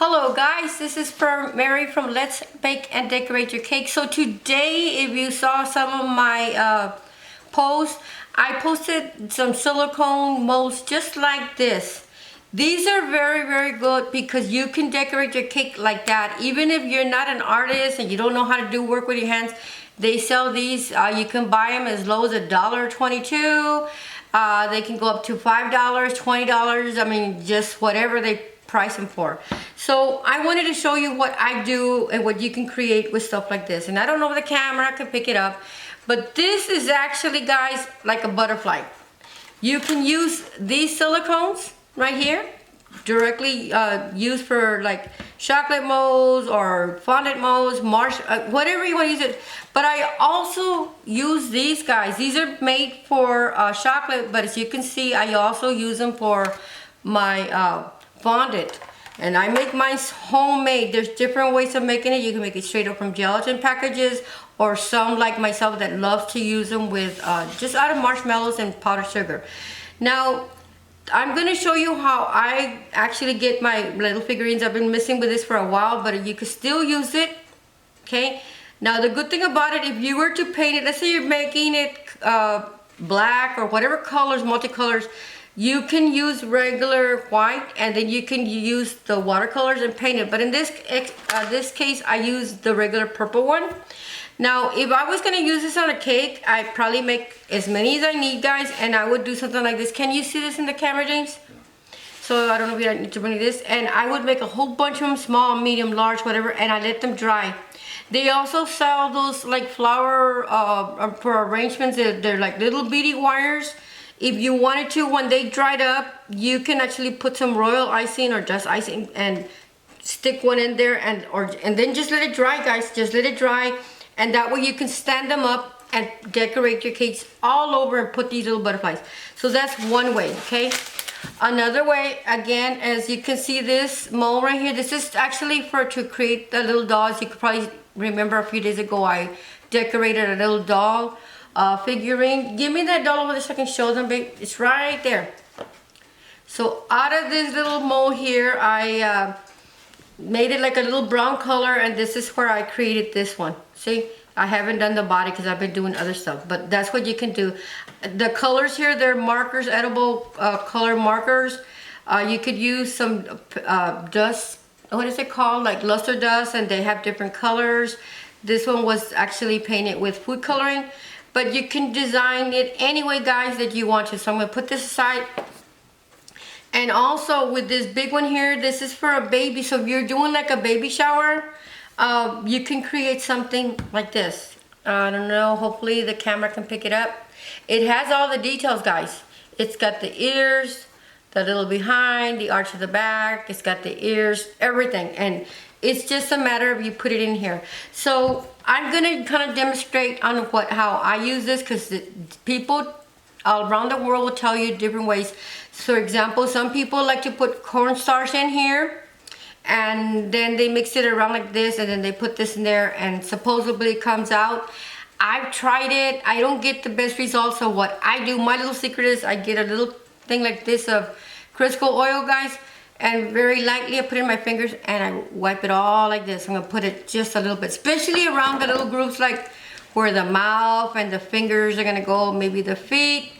Hello guys, this is Mary from Let's Bake and Decorate Your Cake. So today, if you saw some of my posts, I posted some silicone molds just like this. These are very good because you can decorate your cake like that. Even if you're not an artist and you don't know how to do work with your hands, they sell these. You can buy them as low as $1.22. They can go up to $5, $20. I mean, just whatever they price them for. So I wanted to show you what I do and what you can create with stuff like this. And I don't know if the camera can pick it up, but this is actually, guys, like a butterfly. You can use these silicones right here, directly used for like chocolate molds or fondant molds, whatever you want to use it. But I also use these guys. These are made for chocolate, but as you can see, I also use them for my fondant. And I make mine homemade. There's different ways of making it. You can make it straight up from gelatin packages, or some like myself that loves to use them with just out of marshmallows and powdered sugar. Now, I'm gonna show you how I actually get my little figurines. I've been messing with this for a while, but you can still use it, okay? Now, the good thing about it, if you were to paint it, let's say you're making it black or whatever colors, multicolors, you can use regular white and then you can use the watercolors and paint it. But in this case, I use the regular purple one. Now, if I was gonna use this on a cake, I'd probably make as many as I need, guys, and I would do something like this. Can you see this in the camera, James? So I don't know if I need to bring this. And I would make a whole bunch of them, small, medium, large, whatever, and I let them dry. They also sell those like flower for arrangements. They're like little beady wires. If you wanted to, when they dried up, you can actually put some royal icing or just icing and stick one in there, and then just let it dry, guys. Just let it dry, and that way you can stand them up and decorate your cakes all over and put these little butterflies. So that's one way, okay? Another way, again, as you can see this mold right here, this is actually to create the little dolls. You could probably remember a few days ago I decorated a little doll figurine. Give me that doll over there so I can show them, babe. It's right there. So out of this little mold here, I made it like a little brown color, and this is where I created this one. See, I haven't done the body because I've been doing other stuff, but that's what you can do. The colors here, they're markers, edible color markers. You could use some dust, what is it called, like luster dust, and they have different colors. This one was actually painted with food coloring, but you can design it any way, guys, that you want to. So I'm gonna put this aside. And also with this big one here, this is for a baby. So if you're doing like a baby shower, you can create something like this. I don't know, hopefully the camera can pick it up. It has all the details, guys. It's got the ears, the little behind, the arch of the back, it's got the ears, everything. And it's just a matter of you put it in here. So I'm gonna kind of demonstrate on how I use this, because people all around the world will tell you different ways. For example, some people like to put cornstarch in here, and then they mix it around like this, and then they put this in there, and supposedly it comes out. I've tried it. I don't get the best results. So what I do, my little secret is I get a little thing like this of Crisco oil, guys, and very lightly I put it in my fingers and I wipe it all like this. I'm gonna put it just a little bit, especially around the little grooves, like where the mouth and the fingers are gonna go, maybe the feet.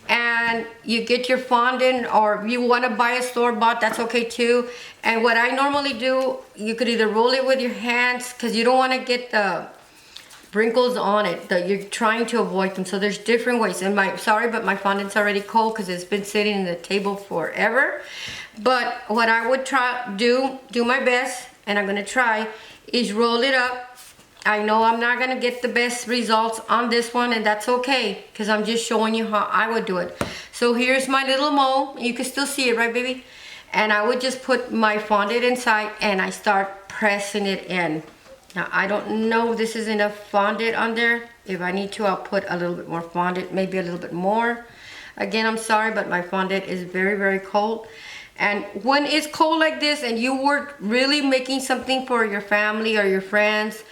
And you get your fondant, or if you want to buy a store-bought, that's okay too. And what I normally do, you could either roll it with your hands, because you don't want to get the wrinkles on it, that you're trying to avoid them. So there's different ways. And sorry, but my fondant's already cold because it's been sitting in the table forever. But what I would do my best, and I'm gonna try, is roll it up. I know I'm not gonna get the best results on this one, and that's okay, because I'm just showing you how I would do it. So here's my little mold. You can still see it, right, baby? And I would just put my fondant inside and I start pressing it in. Now, I don't know if this is enough fondant on there. If I need to, I'll put a little bit more fondant, maybe a little bit more. Again, I'm sorry, but my fondant is very cold. And when it's cold like this and you were really making something for your family or your friends,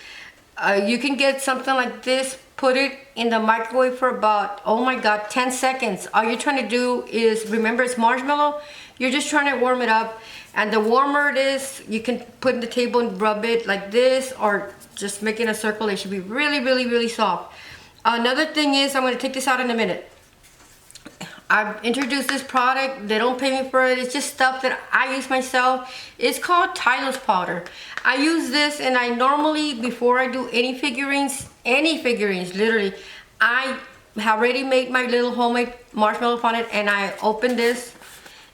you can get something like this, put it in the microwave for about, oh my God, 10 seconds. All you're trying to do is, remember it's marshmallow, You're just trying to warm it up. And the warmer it is, you can put in the table and rub it like this, or just make it a circle. It should be really, really, really soft. Another thing is, I'm going to take this out in a minute. I've introduced this product. They don't pay me for it. It's just stuff that I use myself. It's called Tylose powder. I use this, and I normally, before I do any figurines, literally, I have already made my little homemade marshmallow fondant, and I open this,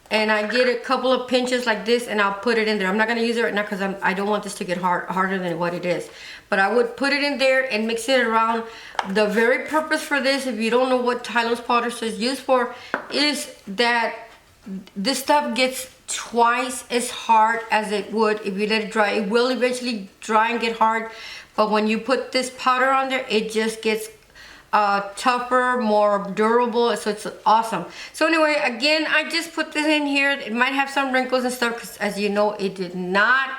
and I get a couple of pinches like this, and I'll put it in there. I'm not going to use it right now because I don't want this to get harder than what it is. But I would put it in there and mix it around. The very purpose for this, if you don't know what Tylose powder is used for, is that this stuff gets twice as hard as it would if you let it dry. It will eventually dry and get hard, but when you put this powder on there, it just gets tougher, more durable, so it's awesome. So anyway, again, I just put this in here. It might have some wrinkles and stuff because, as you know, it did not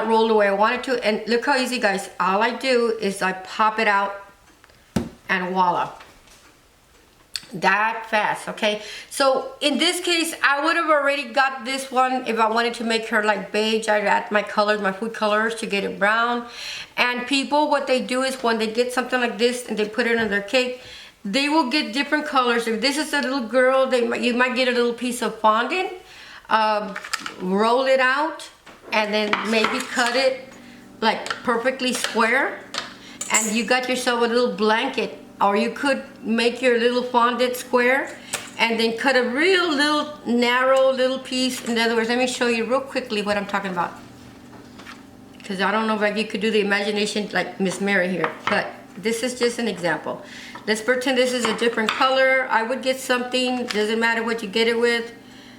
roll the way I wanted to. And look how easy, guys. All I do is I pop it out, and voila. That fast, okay? So in this case, I would have already got this one if I wanted to make her like beige. I'd add my colors, my food colors, to get it brown. And people, what they do is when they get something like this and they put it on their cake, they will get different colors. If this is a little girl, you might get a little piece of fondant, roll it out, and then maybe cut it like perfectly square, and you got yourself a little blanket. Or you could make your little fondant square and then cut a real little narrow little piece. In other words, let me show you real quickly what I'm talking about, because I don't know if you could do the imagination like Miss Mary here, but this is just an example. Let's pretend this is a different color. I would get something, doesn't matter what you get it with.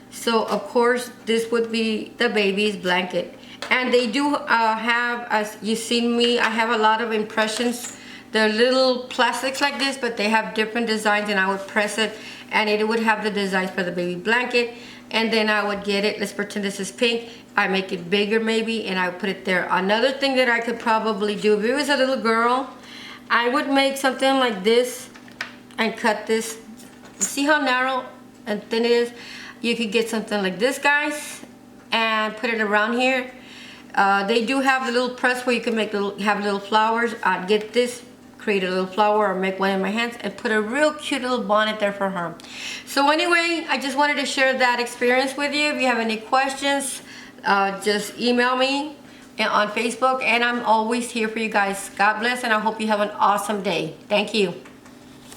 So of course this would be the baby's blanket. And they do have, as you've seen me, I have a lot of impressions. They're little plastics like this, but they have different designs, and I would press it and it would have the designs for the baby blanket. And then I would get it, let's pretend this is pink, I make it bigger maybe, and I would put it there. Another thing that I could probably do, if it was a little girl, I would make something like this and cut this. See how narrow and thin it is? You could get something like this, guys, and put it around here. They do have the little press where you can have little flowers. I'd get this, create a little flower, or make one in my hands and put a real cute little bonnet there for her. So anyway, I just wanted to share that experience with you. If you have any questions, just email me on Facebook, and I'm always here for you guys. God bless, and I hope you have an awesome day. Thank you.